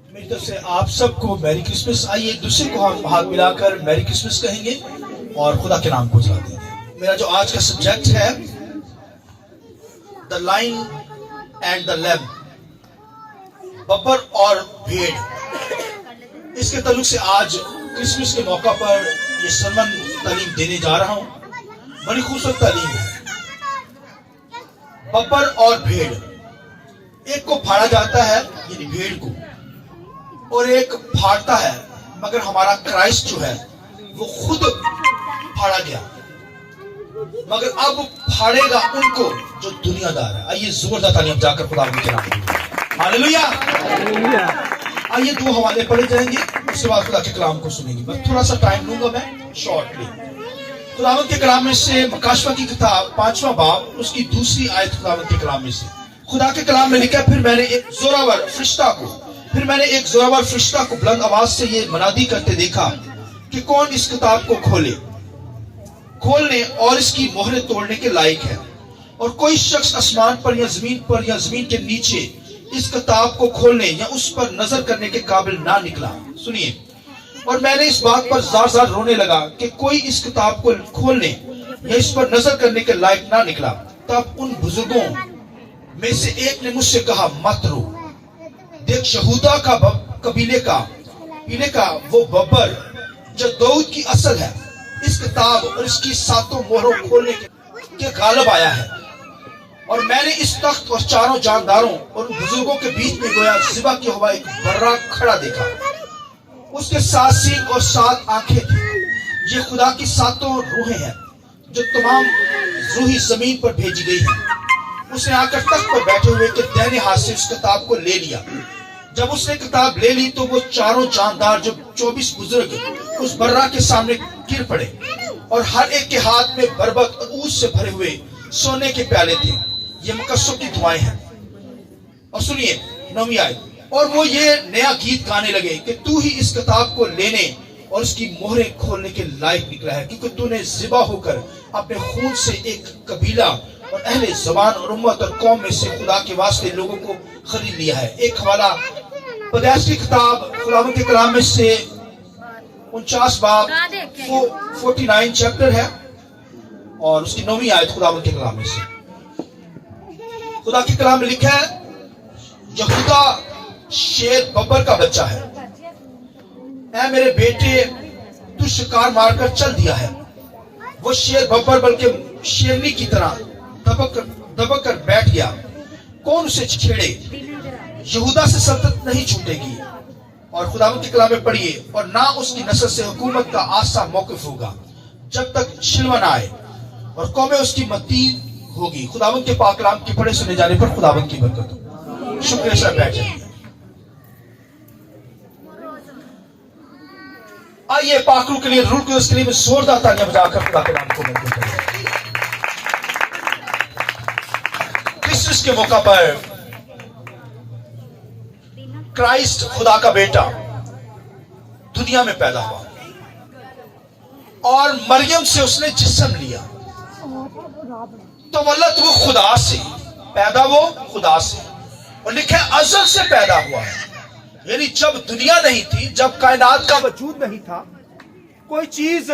मेरी तरफ से आप सबको मैरी क्रिसमस। आइए एक दूसरे को हम हाथ मिलाकर मैरी क्रिसमस कहेंगे और खुदा के नाम को चला देंगे। मेरा जो आज का सब्जेक्ट है the line and the lamb, Babbar और भेड़। इसके ताल्लुक से आज क्रिसमस के मौका पर ये सरमन तालीम देने जा रहा हूं। बड़ी खूबसूरत तालीम है। बब्बर और भेड़, एक को फाड़ा जाता है यानी भेड़ को, और एक फाड़ता है, मगर हमारा क्राइस्ट जो है वो खुद फाड़ा गया, मगर अब फाड़ेगा उनको जो दुनियादार है। आइए जोरदार तालियां जाकर खुदा के नाम में हालेलुया। आइए दो हवाले पढ़े जाएंगे, उसके बाद खुदा के कलाम को सुनेंगे। बस थोड़ा सा टाइम लूंगा मैं शॉर्टली। खुदावंद के कलाम में से मकाशवा की किताब 5वां बाब उसकी दूसरी आयत खुदावंद के कलाम में से खुदा के कलाम में लिखा, फिर मैंने एक जोरावर फरिश्ता को बुलंद आवाज से ये मनादी करते देखा कि कौन इस किताब को खोलने और इसकी मोहरें तोड़ने के लायक है। और कोई शख्स आसमान पर या जमीन के नीचे इस किताब को खोलने या उस पर नजर करने के काबिल ना निकला। सुनिए, और मैंने इस बात पर जार रोने लगा कि कोई इस किताब को खोलने या इस पर नजर करने के लायक ना निकला। तब उन बुजुर्गों में से एक ने मुझसे कहा, मत रो, देख यहूदा का कबीले का वो बब्बर जो दाऊद की असल है, इस किताब और इसकी 7 मोहरों खोलने के गालिब आया है। और मैंने इस तख्त और चारों जानदारों और बुजुर्गों के बीच में गोया ज़िबा किया हुआ एक बर्रा खड़ा देखा। उसके 7 सींग और 7 आंखें थी। ये खुदा की 7 रूहें हैं जो तमाम रूही जमीन पर भेजी गई हैं। उसने आकर तख्त पर बैठे हुए के दाहिने हाथ से उस किताब को ले लिया। जब उसने किताब ले ली तो वो चारों जानदार जो 24 बुजुर्ग उस बर्रा के सामने गिर पड़े, और हर एक के हाथ में बरबत और ऊस से भरे हुए सोने के प्याले थे। ये मुकस्सों की दुआएं हैं। और सुनिए 9वीं आयत, और वो ये नया गीत गाने लगे कि तू ही इस किताब को लेने और उसकी मोहरें खोलने के लायक निकला है, क्योंकि तूने ज़िबा होकर अपने खून से एक कबीला और अहले ज़बान और उम्मत और कौम में से खुदा के वास्ते लोगों को खरीद लिया है। एक हवाला पैदाइश की किताब खुदावंद के कलाम में से 49 बाब 49 चैप्टर है और उसकी 9वीं आयत खुदावंद के कलाम में से। खुदा के कलाम में लिखा है, यहूदा शेर बब्बर का बच्चा है। ऐ मेरे बेटे, तू शिकार मारकर चल दिया है। वो शेर बब्बर बल्कि शेरनी की तरह दबक कर बैठ गया। कौन उसे छेड़े? यहूदा से सल्तनत नहीं छूटेगी। और खुदावंद के कलाम में पढ़िए, और ना उसकी नस्ल से हुकूमत का आसा मौकिफ होगा जब तक शिलवा ना आए, और कौमें उसकी मतीन होगी। खुदावंद के पाक कलाम के पढ़े सुने जाने पर खुदावंद की बरकत हो। शुक्रिया सर, बैठ जाइए। आइए पाकरू के लिए रूल के लिए जोरदार तालियां बजाकर खुदा के नाम को बरकत करें। क्रिसमस के मौका पर क्राइस्ट खुदा का बेटा दुनिया में पैदा हुआ और मरियम से उसने जिस्म लिया। तो वल्लत वो खुदा से पैदा, वो खुदा से, और लिखा है अज़ल से पैदा हुआ है। यानी जब दुनिया नहीं थी, जब कायनात का वजूद नहीं था, कोई चीज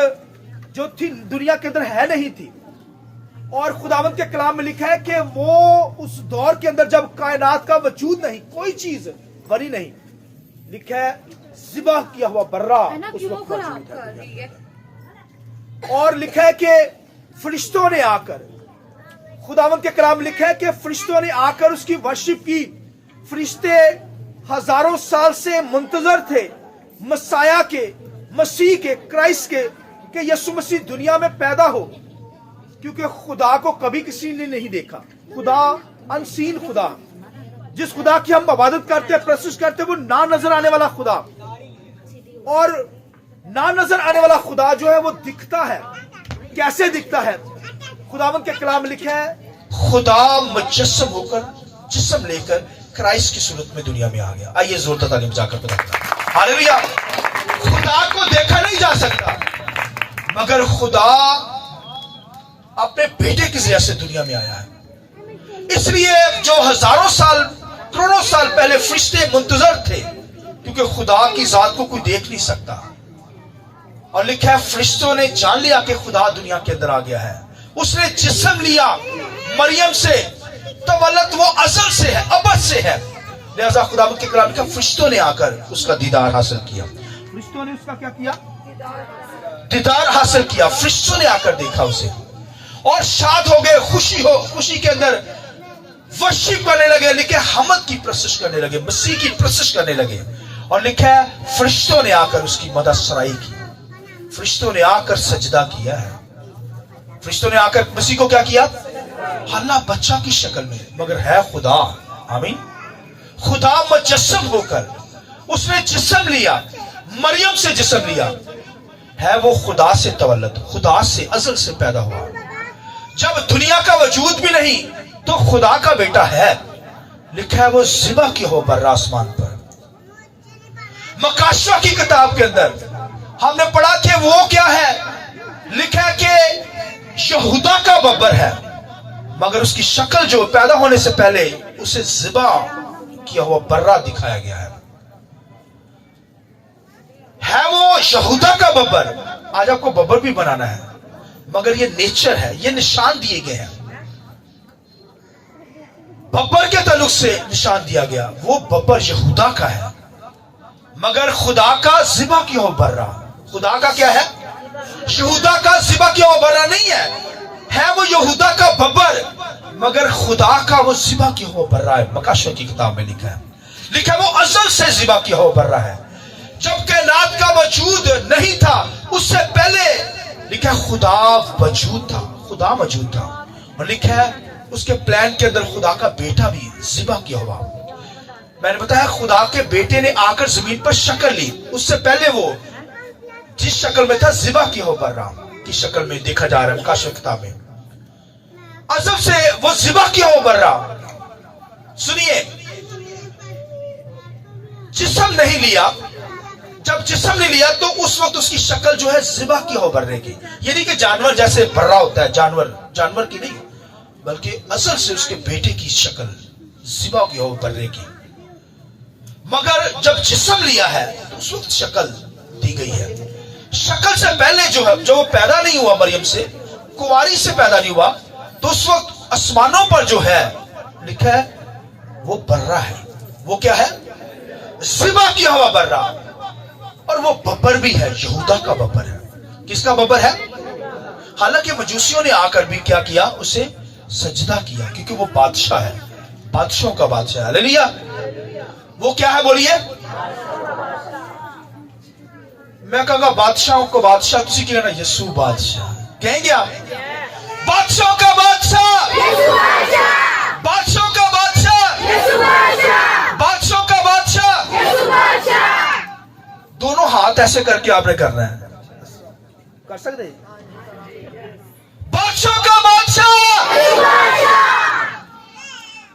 जो थी दुनिया के अंदर है नहीं थी। और खुदावंद के कलाम में लिखा है कि वो उस दौर के अंदर जब कायनात का वजूद नहीं, कोई चीज बनी नहीं, लिखा है ज़िबा किया हुआ बर्रा उस वक्त मौजूद है। और लिखा है कि फरिश्तों ने आकर, खुदावंद के कलाम में लिखा है कि फरिश्तों ने आकर उसकी वर्शिप की। फरिश्ते हजारों साल से मुंतजर थे मसाया के, मसीह के, क्राइस्ट के, कि यीशु मसीह दुनिया में पैदा हो, क्योंकि खुदा को कभी किसी ने नहीं देखा। खुदा अनसीन खुदा, जिस खुदा की हम इबादत करते हैं, प्रस्तुत करते हैं, वो ना नजर आने वाला खुदा। और ना नजर आने वाला खुदा जो है वो दिखता है। कैसे दिखता है? खुदावंद के कलाम में लिखा है, खुदा मुजस्सम होकर जिस्म लेकर क्राइस्ट की सूरत में दुनिया में आ गया। आइए जोरदार तालियां बजाकर खुदा का हालेलुया। खुदा को देखा नहीं जा सकता, मगर खुदा अपने बेटे के जरिए से दुनिया में आया है। इसलिए जो हजारों साल, करोड़ों साल पहले फरिश्ते मुंतजर थे कि खुदा की जात को कोई देख नहीं सकता। और लिखा है फरिश्तों ने जान लिया कि खुदा दुनिया के अंदर आ गया है। उसने जिस्म लिया मरियम से, तवल्लत वो अज़ल से है, अबद से है। लिहाजा खुदा के कलाम लिखा फरिश्तों ने आकर उसका दीदार हासिल किया। फरिश्तों ने उसका क्या किया? दीदार हासिल किया। फरिश्तों ने आकर देखा उसे और शाद हो गए, खुशी के अंदर वर्शिप करने लगे। लिखे हमद की प्रशंसा करने लगे, मसीह की प्रशंसा करने लगे। और लिखा है फरिश्तों ने आकर उसकी मदद सराई की, फरिश्तों ने आकर सजदा किया है। फरिश्तों ने आकर मसीह को क्या किया? हल्ला बच्चा की शक्ल में, मगर है खुदा। आमीन। खुदा मुजस्सम होकर उसने जिस्म लिया, मरियम से जिस्म लिया। है वो खुदा से तवल्लद, खुदा से अज़ल से पैदा हुआ। जब दुनिया का वजूद भी नहीं तो खुदा का बेटा है। लिखा है वो ज़िबा की हो बर्रा आसमान पर। मकाशवा की किताब के अंदर हमने पढ़ा कि वो क्या है? लिखा है कि यहूदा का बब्बर है, मगर उसकी शक्ल जो पैदा होने से पहले उसे ज़िबा किया हुआ बर्रा दिखाया गया है। वो यहूदा का बब्बर। आज आपको बब्बर भी बनाना है, मगर ये नेचर है, ये निशान दिए गए हैं। बब्बर के ताल्लुक से निशान दिया गया, वो बब्बर यहूदा का है, मगर खुदा का ज़िबा किया हुआ बर्रा। खुदा का क्या है? यहूदा का ज़िबा किया हुआ बर्रा नहीं है वो यहूदा का बब्बर, मगर खुदा का वो ज़िबा किया हुआ बर्रा है। मकाशवा की किताब में लिखा है वो अज़ल से ज़िबा किया हुआ बर्रा है। जब कायनात का वजूद नहीं था उससे पहले लिखा खुदा वजूद था, खुदा मौजूद था। और लिखा है उसके प्लान के अंदर खुदा का बेटा भी ज़िबा किया हुआ। मैंने बताया खुदा के बेटे ने आकर जमीन पर शक्ल ली, उससे पहले वो जिस शक्ल में था ज़िबा किया हुआ बर्रा की शक्ल में देखा जा रहा है मकाशवा किताब में। अज़ल से वो ज़िबा किया हुआ बर्रा। सुनिए, जिस्म नहीं लिया, जब जिस्म नहीं लिया तो उस वक्त उसकी शक्ल जो है ज़िबा की हो बर्रे की। ये नहीं कि जानवर जैसे बर्रा होता है, जानवर की नहीं, बल्कि असल से उसके बेटे की शक्ल ज़िबा की हो बर्रे की। मगर जब जिस्म लिया है तो उस वक्त शक्ल दी गई है। शक्ल से पहले जो है, जो पैदा नहीं हुआ मरियम से, कुंवारी से पैदा नहीं हुआ, तो उस वक्त आसमानों पर जो है लिखा है वो बर्रा है। वो क्या है? ज़िबा किया हुआ बर्रा। और वो बब्बर भी है, यहूदा का बब्बर है। किसका बब्बर है? हालांकि मजूसियों ने आकर भी क्या किया? उसे सजदा किया, क्योंकि वो बादशाह है, बादशाहों का बादशाह। हालेलुया। वो क्या है? बोलिए। मैं कहूंगा बादशाहों को बादशाह, तुसी कहना यीशु बादशाह कहेंगे आप? बादशाहों का बादशाह, बादशाहों का बादशाह, बादशाहों का बादशाह। दोनों हाथ ऐसे करके आपने करना है, कर सकते? बादशाह का बादशाह,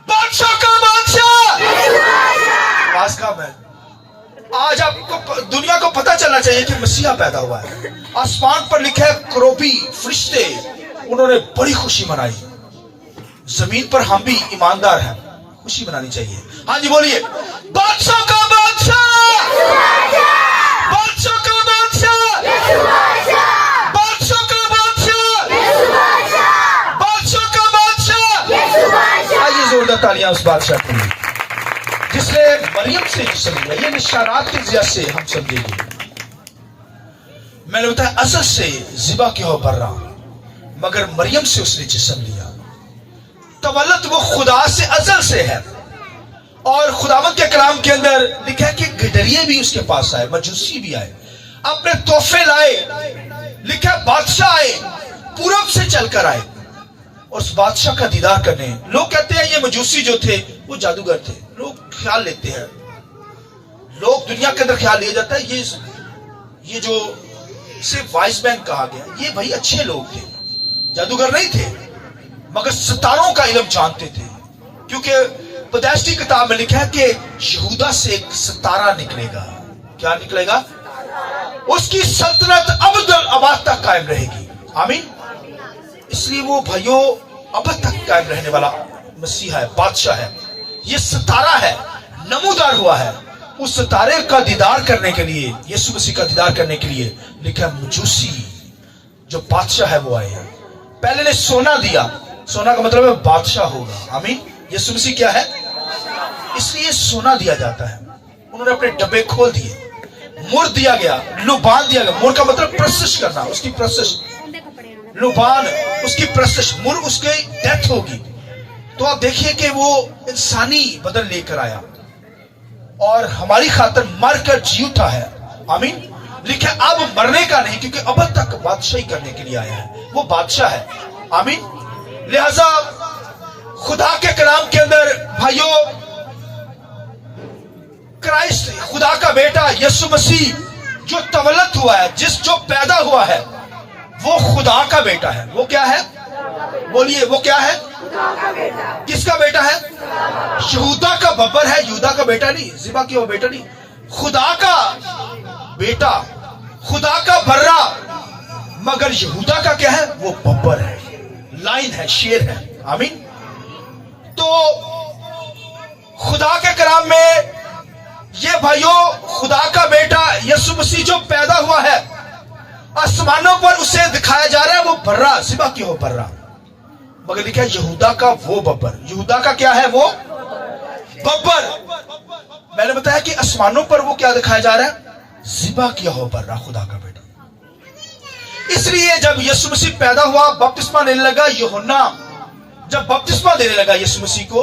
बादशाह का बादशाह। आवाज कम है। आज आपको दुनिया को पता चलना चाहिए कि मसीहा पैदा हुआ है। आसमान पर लिखा है करोबी फरिश्ते, उन्होंने बड़ी खुशी मनाई। जमीन पर हम भी ईमानदार हैं, खुशी मनानी चाहिए। हाँ जी बोलिए। बादशाह का बादशाह, बादशाह का बादशाह, बादशाह का बादशाह, बादशाह का बादशाह। आइए जोरदार तालियां उस बादशाह के लिए जिसने मरियम से जिस्म लिया। ये निशानात के वजह से हम समझेंगे। मैंने बताया असल से ज़िबा किया हुआ बर्रा, मगर मरियम से उसने जिस्म लिया। तवल्लत वो खुदा से अज़ल से है। और खुदावंद के कलाम के अंदर लिखा है कि गडरिये भी उसके पास आए, मजूसी भी आए, अपने तोहफे लाए। लिखा है बादशाह आए, पूरब से चलकर आए और उस बादशाह का दीदार करने। लोग कहते हैं ये मजूसी जो थे वो जादूगर थे। लोग ख्याल लेते हैं, लोग दुनिया के अंदर ख्याल लिया जाता है ये जो सिर्फ वाइस मैन कहा गया, ये भाई अच्छे लोग थे, जादूगर नहीं थे, मगर सितारों का इल्म जानते थे। क्योंकि पैदाइश की किताब में लिखा है कि यहूदा से एक सितारा निकलेगा। क्या निकलेगा? उसकी सल्तनत अबदल अबाद तक कायम रहेगी। आमीन। इसलिए वो भाइयों अब तक कायम रहने वाला मसीहा है, बादशाह है। ये सितारा है, नमूदार हुआ है। उस सितारे का दीदार करने के लिए, यीशु मसीह का दीदार करने के लिए लिखा है मजूसी जो बादशाह है वो आए हैं। पहले ने सोना दिया, सोना का मतलब है बादशाह होगा। आमीन। यीशु मसीह क्या है? इसलिए सोना दिया जाता है। उन्होंने अपने डब्बे खोल दिए, मुर दिया गया, लुबान दिया गया। मुर का मतलब प्रोसेस करना, उसकी प्रोसेस, लुबान उसकी प्रोसेस, मुर उसकी डेथ होगी। तो आप देखिए कि वो इंसानी बदन लेकर आया और हमारी खातिर मर कर जी उठा है। आमीन। लिखा अब मरने का नहीं, क्योंकि अब तक बादशाही करने के लिए आया है, वो बादशाह है। आमीन। लिहाजा खुदा के कलाम के अंदर भाइयों, क्राइस्ट खुदा का बेटा यीशु मसीह जो तवल्लुद हुआ है, जो पैदा हुआ है, वो खुदा का बेटा है। वो क्या है? बोलिए, वो क्या है? किसका बेटा है? यहूदा का बब्बर है, यहूदा का बेटा नहीं, जिबा की वो बेटा नहीं, खुदा का बेटा, खुदा का बर्रा। मगर यहूदा का क्या है? वो बब्बर है, लाइन है, शेर है। आमीन। तो खुदा के कलाम में ये भाइयों, खुदा का बेटा यीशु मसीह जो पैदा हुआ है, आसमानों पर उसे दिखाया जा रहा है, वो बर्रा, सिबा की हो बर्रा। मगर लिखा है यहूदा का वो बब्बर। यहूदा का क्या है? वो बब्बर। मैंने बताया कि आसमानों पर वो क्या दिखाया जा रहा है? सिबा किया हो बर्रा, खुदा का बेटा। इसलिए जब यीशु मसीह पैदा हुआ, बपतिस्मा लेने लगा, यूहन्ना जब बपतिस्मा देने लगा यीशु मसीह को,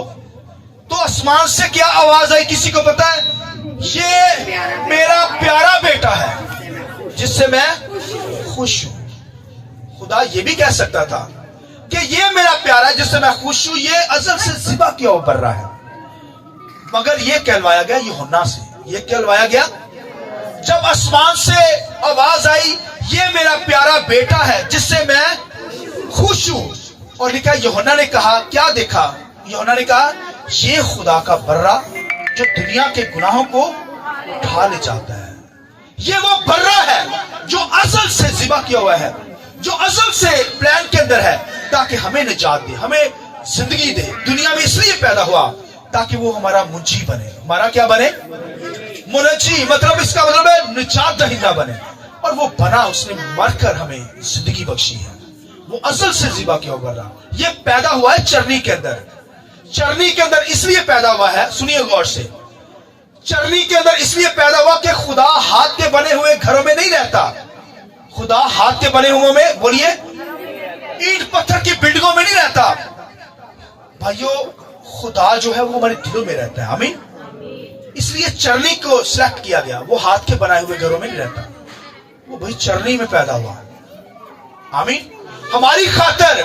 तो आसमान से क्या आवाज आई? किसी को पता है? ये मेरा प्यारा बेटा है जिससे मैं खुश हूं। खुदा ये भी कह सकता था कि ये मेरा प्यारा है जिससे मैं खुश हूं। ये अजल से सिबा किया हुआ बर्रा है, मगर ये कहलवाया गया यूहन्ना से। ये कहलवाया गया जब आसमान से आवाज आई, ये मेरा प्यारा बेटा है जिससे मैं खुश हूं। और लिखा यूहन्ना ने कहा, क्या देखा? यूहन्ना ने कहा ये खुदा का बर्रा जो दुनिया के गुनाहों को उठा ले जाता है। ये वो बर्रा है जो अजल से जिबा किया हुआ है, जो अजल से प्लान के अंदर है, ताकि हमें निजात दे, हमें जिंदगी दे। दुनिया में इसलिए पैदा हुआ ताकि वो हमारा मुंजी बने। हमारा क्या बने? मुनजी। मतलब इसका मतलब है निजात दहिंदा बने। और वो बना, उसने मरकर हमें जिंदगी बख्शी है। वो असल से जिबा किया हुआ बर्रा। ये पैदा हुआ है चरनी के अंदर। चरनी के अंदर इसलिए पैदा हुआ है, सुनिए गौर से, चरनी के अंदर इसलिए पैदा हुआ कि खुदा हाथ के बने हुए घरों में नहीं रहता। खुदा हाथ के बने हुए में, बोलिए, ईंट पत्थर की बिल्डिंगों में नहीं रहता। भाइयों, खुदा जो है वो हमारे दिलों में रहता है। आमीन। इसलिए चरनी को सिलेक्ट किया गया। वो हाथ के बनाए हुए घरों में नहीं रहता, वो भाई चरनी में पैदा हुआ। आमीन। हमारी खातिर,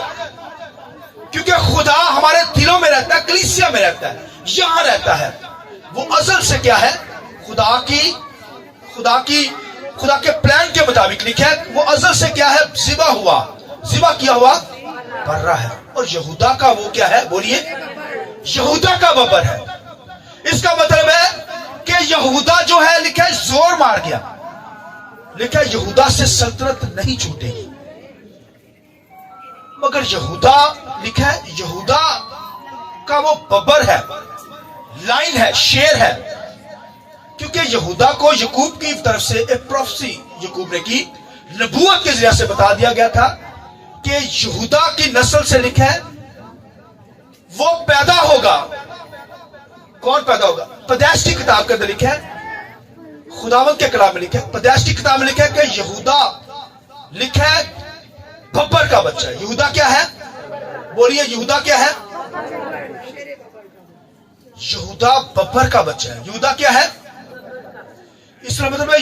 क्योंकि खुदा हमारे दिलों में रहता है, कलीसिया में रहता है, यहां रहता है। वो असल से क्या है? खुदा के प्लान के मुताबिक लिखा है, वो असल से क्या है? जिबा हुआ, जिबा किया हुआ बर्रा है। और यहूदा का वो क्या है? बोलिए, यहूदा का बब्बर है। इसका मतलब है कि यहूदा जो है, लिखा है जोर मार गया। लिखा है यहूदा से सल्तनत नहीं छूटेगी। मगर यहूदा, लिखा है यहूदा का वो बब्बर है, लाइन है, शेर है। क्योंकि यहूदा को यकूब की तरफ से एक प्रोफेसी यकूब ने की, नबूवत के जरिए से बता दिया गया था कि यहूदा की नस्ल से, लिखा है वो पैदा होगा। कौन पैदा होगा? पैदाइश की किताब के अंदर लिखा है, खुदावंद के कलाम में लिखा है, पैदाइश की किताब में लिखा है कि यहूदा, लिखा है बब्बर का बच्चा है। यहूदा क्या है? बोलिए, यहूदा क्या है? यहूदा बब्बर का बच्चा है। यहूदा क्या है? इसका मतलब है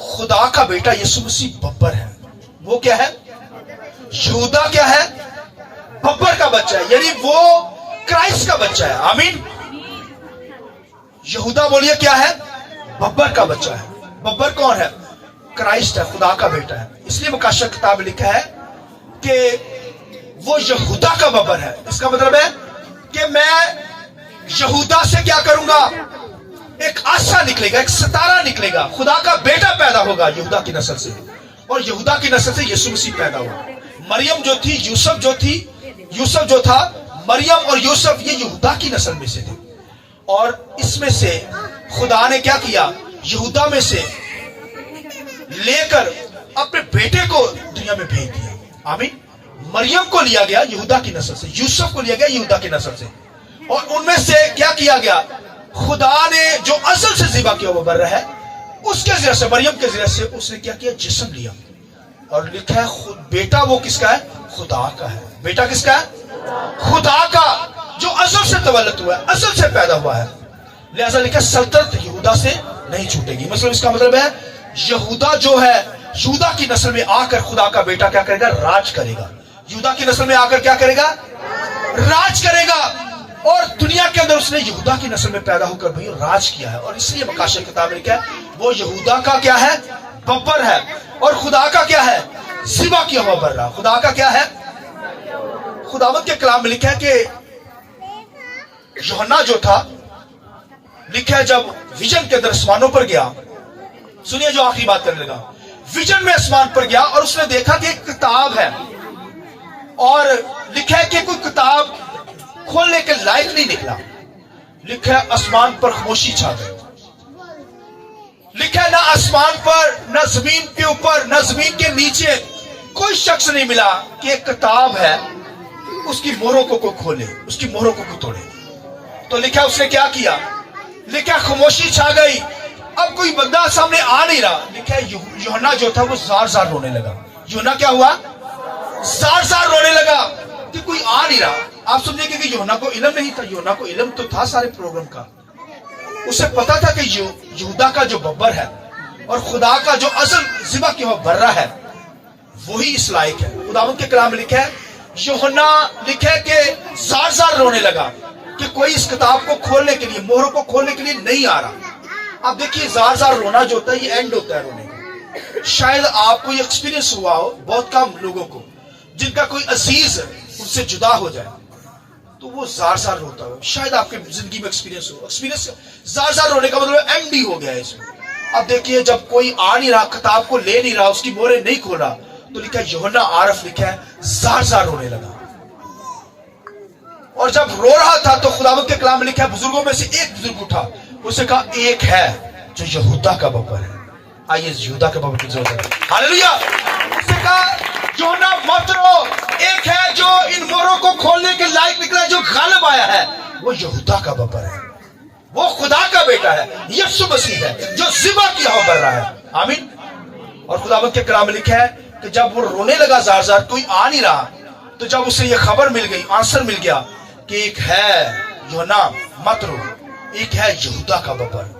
खुदा का बेटा यीशु मसीह बब्बर है। वो क्या है? यहूदा क्या है? बब्बर का बच्चा है, यानी वो क्राइस्ट का बच्चा है। आमीन। यहूदा, बोलिए, क्या है? बब्बर का बच्चा है। बब्बर कौन है? क्राइस्ट है, खुदा का बेटा है। इसलिए मुकाशा किताब में लिखा है कि वो यहूदा का बब्बर है। इसका मतलब है कि मैं यहूदा से क्या करूंगा? एक आशा निकलेगा, एक सितारा निकलेगा, खुदा का बेटा पैदा होगा यहूदा की नस्ल से। और यहूदा की नस्ल से यीशु मसीह पैदा हुआ। मरियम जो थी, यूसुफ जो था, मरियम और यूसुफ ये यहूदा की नस्ल में से थे। और इसमें से खुदा ने क्या किया, यहूदा में से लेकर अपने बेटे को दुनिया में भेज दिया। आमीन। मरियम को लिया गया यहूदा की नस्ल से, यूसुफ को लिया गया यहूदा की नस्ल से, और उनमें से क्या किया गया, खुदा ने जो असल से ज़िबा किया वो बर्रा है, उसके जरिए से, मरियम के जरिए से उसने क्या किया, जिस्म लिया। और लिखा है खुद बेटा वो किसका है, खुदा का है। बेटा किसका है, खुदा का, जो असल से तवल्लुद हुआ है, असल से पैदा हुआ है। लिहाजा लिखा सल्तनत यहूदा से नहीं छूटेगी। मतलब इसका मतलब है यहूदा जो है, यहूदा की नस्ल में आकर खुदा का बेटा क्या करेगा, राज करेगा। यहूदा की नस्ल में आकर क्या करेगा, राज करेगा। और दुनिया के अंदर उसने यहूदा की नस्ल में पैदा होकर भाई राज किया है। और इसलिए मकाशे किताब में लिखा है वो यहूदा का क्या है, बब्बर है, और खुदा का क्या है, ज़िबा किया हुआ बर्रा। खुदा का क्या है, खुदावंद के कलाम में लिखा है कि यूहन्ना जो था, लिखा है जब विजन के अंदर आसमानों पर गया, सुनिए जो आखिरी बात करने लगा, विजन में आसमान पर गया और उसने देखा कि एक किताब है, और लिखा है कि कोई किताब खोलने के लायक नहीं निकला। लिखा है आसमान पर खामोशी छा गई। लिखा है ना आसमान पर, ना जमीन के ऊपर, ना जमीन के नीचे कोई शख्स नहीं मिला कि एक किताब है, उसकी मोहरों को कोई खोले, उसकी मोहरों को कोई तोड़े। तो लिखा उसने क्या किया, लिखा खामोशी छा गई। अब कोई बंदा सामने आ नहीं रहा। लिखा है यूहन्ना जो था वो जार जार रोने लगा। यूहन्ना क्या हुआ, जार जार रोने लगा कि कोई आ नहीं रहा। आप समझेंगे कि यूहन्ना को इल्म नहीं था, यूहन्ना को इल्म तो था सारे प्रोग्राम का। उसे पता था कि यहूदा का जो बब्बर है और खुदा का जो असल ज़िबा किया हुआ बर्रा है वही इस लायक है। खुदावंद के कलाम में लिखा है यूहन्ना, लिखा है कि जार जार रोने लगा कि कोई इस किताब को खोलने के लिए, मोहरों को खोलने के लिए नहीं आ रहा। अब देखिए जार जार रोना जो होता है ये एंड होता है रोने का। शायद आपको ये एक्सपीरियंस हुआ हो, बहुत कम लोगों को जिनका कोई अजीज उनसे जुदा हो जाए तो वो जार जार रोता हो। शायद आपके जिंदगी में एक्सपीरियंस हो। एक्सपीरियंस जार जार रोने का मतलब एंड हो गया है इसमें। अब देखिए जब कोई आ नहीं रहा, किताब को ले नहीं रहा, उसकी मोहरें नहीं खोल रहा, तो लिखा है यूहन्ना आरफ, लिखा है जार जार रोने लगा। और जब रो रहा था तो खुदावंद के कलाम में लिखा है बुजुर्गों में से एक बुजुर्ग उठा, उसने कहा एक है जो यहूदा का बब्बर है। आइए यहूदा के बब्बर की जरूरत है। हालेलुया। उसने कहा यूहन्ना मत रो, एक है जो इन मोहरों को खोलने के लायक निकला है, जो गालिब आया है, वो यहूदा का बब्बर है, वो खुदा का बेटा है, यीशु मसीह है जो ज़िबा किया हुआ बर्रा है। आमीन। और खुदावंद के कलाम में लिखा है कि जब वो रोने लगा जार जार, कोई आ नहीं रहा, तो जब उसे ये खबर मिल गई, आंसर मिल गया कि एक है यूहन्ना मत रो, एक है यहूदा का बब्बर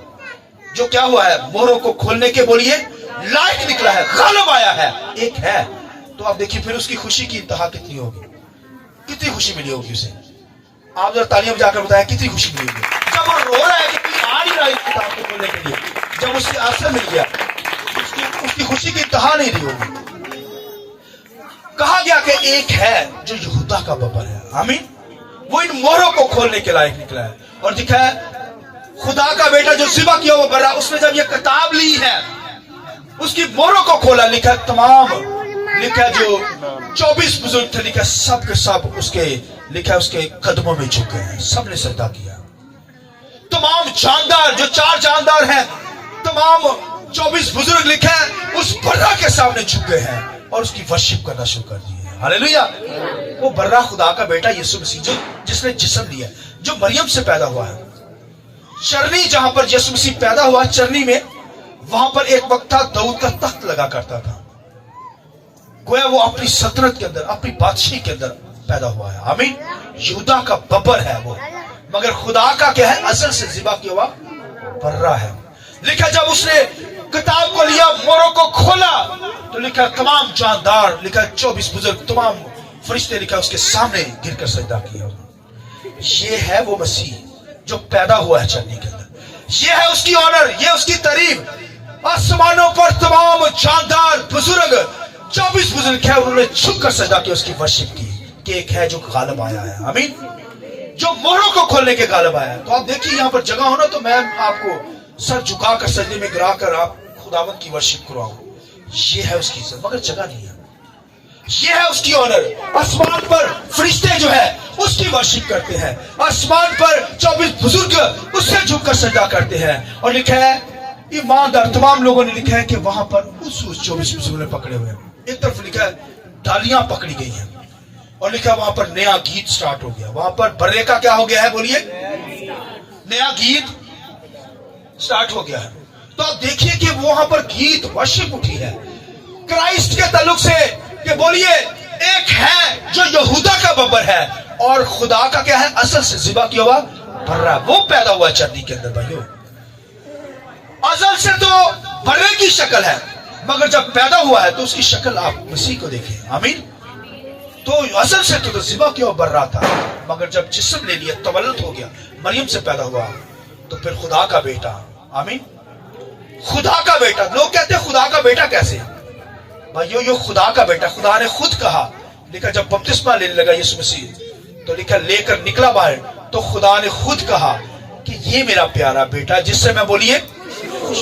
जो क्या हुआ है, मोहरों को खोलने के बोलिए लायक निकला है, गालिब आया है, एक है। तो आप देखिए फिर उसकी खुशी की इंतहा कितनी होगी, कितनी खुशी मिली होगी उसे। आप जरा तालियां बजाकर बताएं कितनी खुशी मिली होगी जब वो रो रहा है कि कोई आ नहीं रहा इस किताब को खोलने के लिए। जब उससे आंसर मिल गया उसकी खुशी की इंतहा नहीं रही होगी। कहा गया कि एक है जो यहूदा का बब्बर है। आमीन। वो इन मोहरों को खोलने के लायक निकला है। और दिखा है खुदा का बेटा जो ज़िबा किया हुआ बर्रा, उसने जब ये किताब ली है, उसकी मोहरों को खोला, लिखा तमाम, लिखा जो 24 बुजुर्ग थे, लिखा सब के सब उसके, लिखा उसके कदमों में झुक गए हैं, सबने सजदा किया। तमाम जानदार जो 4 जानदार हैं, तमाम 24 बुजुर्ग लिखा है उस बर्रा के सामने झुक गए हैं और उसकी वर्शिप करना शुरू कर दी है। हालेलुया। वो बर्रा खुदा का बेटा यीशु मसीह जो जिसने जिस्म लिया, जो मरियम से पैदा हुआ है। चरनी जहां पर यीशु मसीह पैदा हुआ, चरनी में, वहां पर एक वक्त था दाऊद का तख्त लगा करता था। गोया वो अपनी सल्तनत के अंदर, अपनी बादशाही के अंदर पैदा हुआ है। आमीन। यहूदा का बब्बर है वो, मगर खुदा का क्या है, असल से ज़िबा किया हुआ बर्रा है। लिखा जब उसने किताब को लिया, मोहरों को खोला, तो लिखा तमाम जानदार, लिखा 24 बुजुर्ग, तमाम फरिश्ते, लिखा उसके सामने गिरकर सजदा किया। ये है वो मसीह जो पैदा हुआ है चरनी के अंदर। ये है उसकी ऑनर, ये उसकी तारीफ। आसमानों पर तमाम जानदार बुजुर्ग, 24 बुजुर्ग है, उन्होंने झुक कर सजदा की, उसकी वर्शिप की कि एक है जो गालिब आया है। आमीन। जो मोहरों को खोलने के गालिब आया है। तो आप देखिए यहां पर जगह हो ना, तो मैं आपको सर झुकाकर सजदे में गिराकर आप खुदावंद की वर्शिप कराऊं, ये है उसकी इज्जत, मगर जगह नहीं है। یہ ہے اس کی آنر. آسمان پر فرشتے جو ہے اس کی ورشپ کرتے ہیں. آسمان پر 24 بزرگ اس سے جھک کر سجدہ کرتے ہیں. اور لکھا ہے ایماندار تمام لوگوں نے لکھا ہے کہ وہاں پر اس 24 بزرگوں نے پکڑے ہوئے ہیں. ایک طرف لکھا ہے ڈالیاں پکڑی گئی ہیں اور لکھا ہے وہاں پر نیا گیت سٹارٹ ہو گیا. وہاں پر برے کا کیا ہو گیا ہے؟ بولیے. نیا گیت سٹارٹ ہو گیا ہے. تو آپ دیکھیے کہ وہاں پر گیت ورشپ اٹھی ہے کرائسٹ کے تعلق سے کہ بولیے ایک ہے جو یہودا کا ببر ہے اور خدا کا کیا ہے؟ اصل سے ذبح کیا ہوا برا. وہ پیدا ہوا چرنی کے اندر بھائیو. ازل سے تو برے کی شکل ہے مگر جب پیدا ہوا ہے تو اس کی شکل آپ مسیح کو دیکھیں. آمین. تو ازل سے تو ذبح کیا ہوا برا تھا مگر جب جسم لے لیا تولد ہو گیا مریم سے پیدا ہوا تو پھر خدا کا بیٹا. آمین. خدا کا بیٹا. لوگ کہتے ہیں خدا کا بیٹا کیسے؟ بھائیو یہ خدا کا بیٹا. خدا نے خود کہا. لکھا جب بپتسمہ لینے لگا یسوع مسیح تو لکھا لے کر نکلا باہر تو خدا نے خود کہا کہ یہ میرا پیارا بیٹا جس سے میں بولیے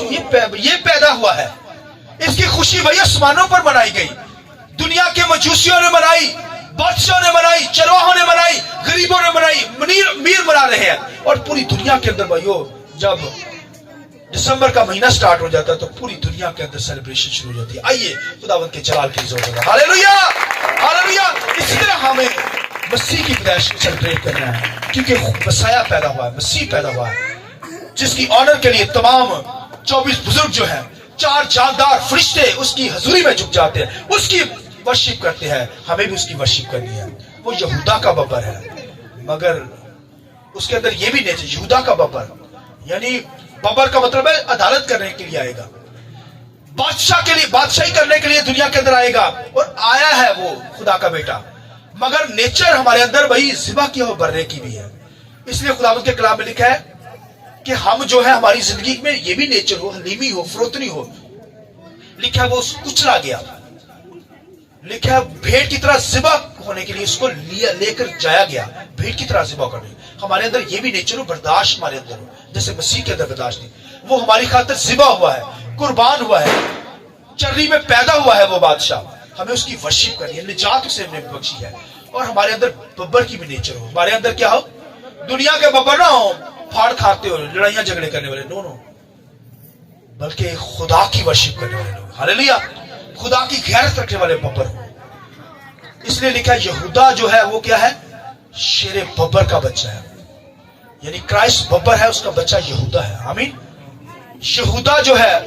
یہ پیدا ہوا ہے. اس کی خوشی بھائی آسمانوں پر منائی گئی. دنیا کے مجوسیوں نے منائی, بادشاہوں نے منائی, چرواہوں نے منائی, غریبوں نے منائی, میر منا رہے ہیں. اور پوری دنیا کے اندر بھائیو جب دسمبر کا مہینہ سٹارٹ ہو جاتا ہے تو پوری دنیا کے اندر سیلیبریشن شروع ہو جاتی ہے. آئیے خداوند کے جلال کی عزت کریں. Hallelujah hallelujah. اسی طرح ہمیں مسیح کی پیدائش سیلیبریٹ کرنا ہے کیونکہ مسیح پیدا ہوا ہے, مسیح پیدا ہوا ہے جس کی آنر کے لیے تمام 24 بزرگ جو ہیں 4 جاندار فرشتے اس کی حضوری میں جھک جاتے ہیں, اس کی ورشپ کرتے ہیں. ہمیں بھی اس کی ورشپ کرنی ہے. وہ یہودا کا ببر ہے مگر اس کے اندر یہ بھی نہیں. یہودا کا ببر یعنی ببر کا مطلب ہے عدالت کرنے کے لیے آئے گا, بادشاہ کے لیے بادشاہی کرنے کے لیے دنیا کے اندر آئے گا. اور آیا ہے وہ خدا کا بیٹا مگر نیچر ہمارے اندر وہی ذبح کیا ہو برے کی بھی ہے. اس لیے خداوند کے کلام میں لکھا ہے کہ ہم جو ہے ہماری زندگی میں یہ بھی نیچر ہو, حلیمی ہو, فروتنی ہو. لکھا ہے وہ کچلا گیا. لکھا ہے بھیڑ کی طرح ذبح ہونے کے لیے اس کو لے کر جایا گیا بھیڑ کی طرح ذبح کرنے. ہمارے اندر یہ بھی نیچر ہو, برداشت ہمارے اندر ہو جیسے مسیح کے اندر برداشت نہیں. وہ ہماری خاطر ذبح ہوا ہے, قربان ہوا ہے, چرنی میں پیدا ہوا ہے وہ بادشاہ. ہمیں اس کی ورشپ کرنی ہے. نجات اسے ہم نے بخشی ہے. اور ہمارے اندر ببر کی بھی نیچر ہو. ہمارے اندر کیا ہو؟ دنیا کے ببر نہ ہو پھاڑ کھاتے ہو, لڑائیاں جھگڑے کرنے والے. نو بلکہ خدا کی ورشپ کرنے والے لوگ. ہاللویا. خدا کی غیرت رکھنے والے ببر ہو. اس لیے لکھا ہے یہودا جو ہے وہ کیا ہے؟ شیر ببر کا بچہ ہے. یعنی کرائسٹ ببر ہے, اس کا بچہ یہودا ہے. آمین. یہودا جو ہے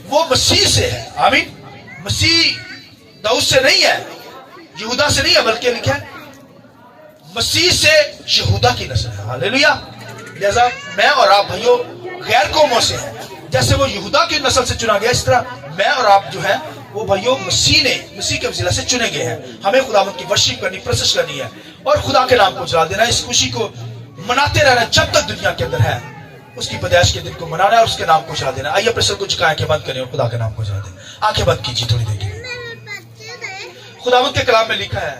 وہ مسیح سے ہے. آمین. مسیح داؤد سے نہیں ہے, یہودا سے نہیں ہے, بلکہ لکھا ہے مسیح سے یہودا کی نسل ہے. ہاللویا. لہذا میں اور آپ بھائیوں غیر قوموں سے ہیں. جیسے وہ یہودا کی نسل سے چنا گیا اس طرح میں اور آپ جو ہیں وہ بھائیوں مسیح کے وسیلہ سے چنے گئے ہیں. ہمیں خداوند کی ورشپ کرنی, پرستش کرنی ہے اور خدا کے نام کو جلا دینا. اس خوشی کو مناتے رہنا جب تک دنیا کے اندر ہے. اس کی پیدائش کے دن کو منانا ہے اور اس کے نام کو جلا دینا. آئیے اپنے سر کو جھکائیں, آنکھیں بند کریں اور خدا کے نام کو جلا دیں. آنکھیں بند کیجیے تھوڑی دیر کے لیے. خداوند کے کلام میں لکھا ہے